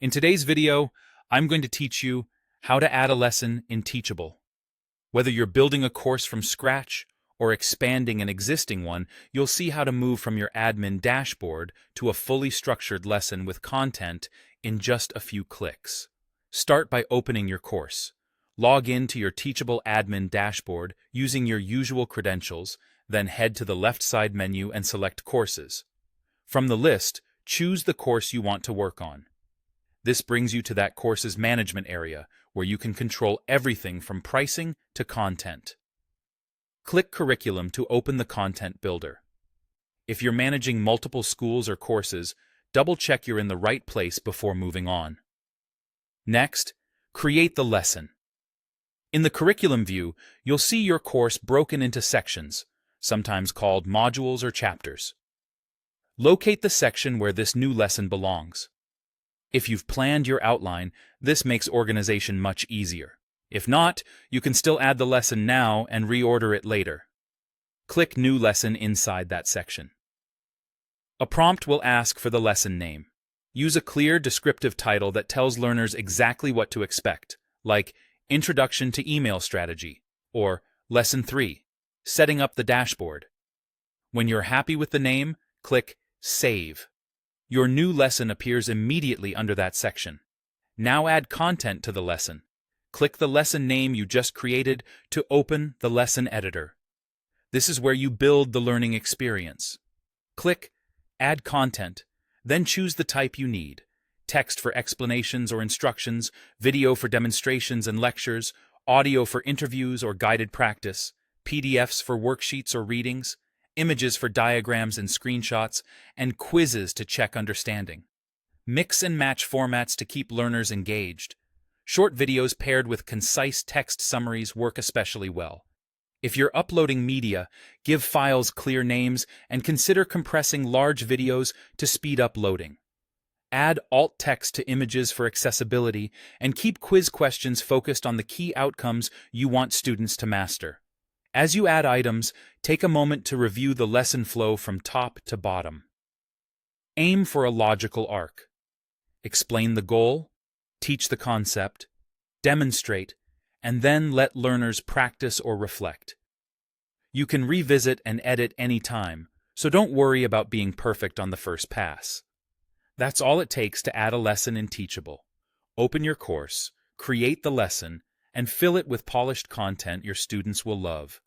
In today's video, I'm going to teach you how to add a lesson in Teachable. Whether you're building a course from scratch or expanding an existing one, you'll see how to move from your admin dashboard to a fully structured lesson with content in just a few clicks. Start by opening your course. Log in to your Teachable admin dashboard using your usual credentials, then head to the left side menu and select Courses. From the list, choose the course you want to work on. This brings you to that course's management area, where you can control everything from pricing to content. Click Curriculum to open the Content Builder. If you're managing multiple schools or courses, double-check you're in the right place before moving on. Next, create the lesson. In the Curriculum view, you'll see your course broken into sections, sometimes called modules or chapters. Locate the section where this new lesson belongs. If you've planned your outline, this makes organization much easier. If not, you can still add the lesson now and reorder it later. Click New Lesson inside that section. A prompt will ask for the lesson name. Use a clear, descriptive title that tells learners exactly what to expect, like Introduction to Email Strategy or Lesson 3, Setting Up the Dashboard. When you're happy with the name, click Save. Your new lesson appears immediately under that section. Now add content to the lesson. Click the lesson name you just created to open the lesson editor. This is where you build the learning experience. Click Add Content, then choose the type you need: text for explanations or instructions, video for demonstrations and lectures, audio for interviews or guided practice, PDFs for worksheets or readings, images for diagrams and screenshots, and quizzes to check understanding. Mix and match formats to keep learners engaged. Short videos paired with concise text summaries work especially well. If you're uploading media, give files clear names and consider compressing large videos to speed up loading. Add alt text to images for accessibility and keep quiz questions focused on the key outcomes you want students to master. As you add items, take a moment to review the lesson flow from top to bottom. Aim for a logical arc. Explain the goal, teach the concept, demonstrate, and then let learners practice or reflect. You can revisit and edit any time, so don't worry about being perfect on the first pass. That's all it takes to add a lesson in Teachable. Open your course, create the lesson, and fill it with polished content your students will love.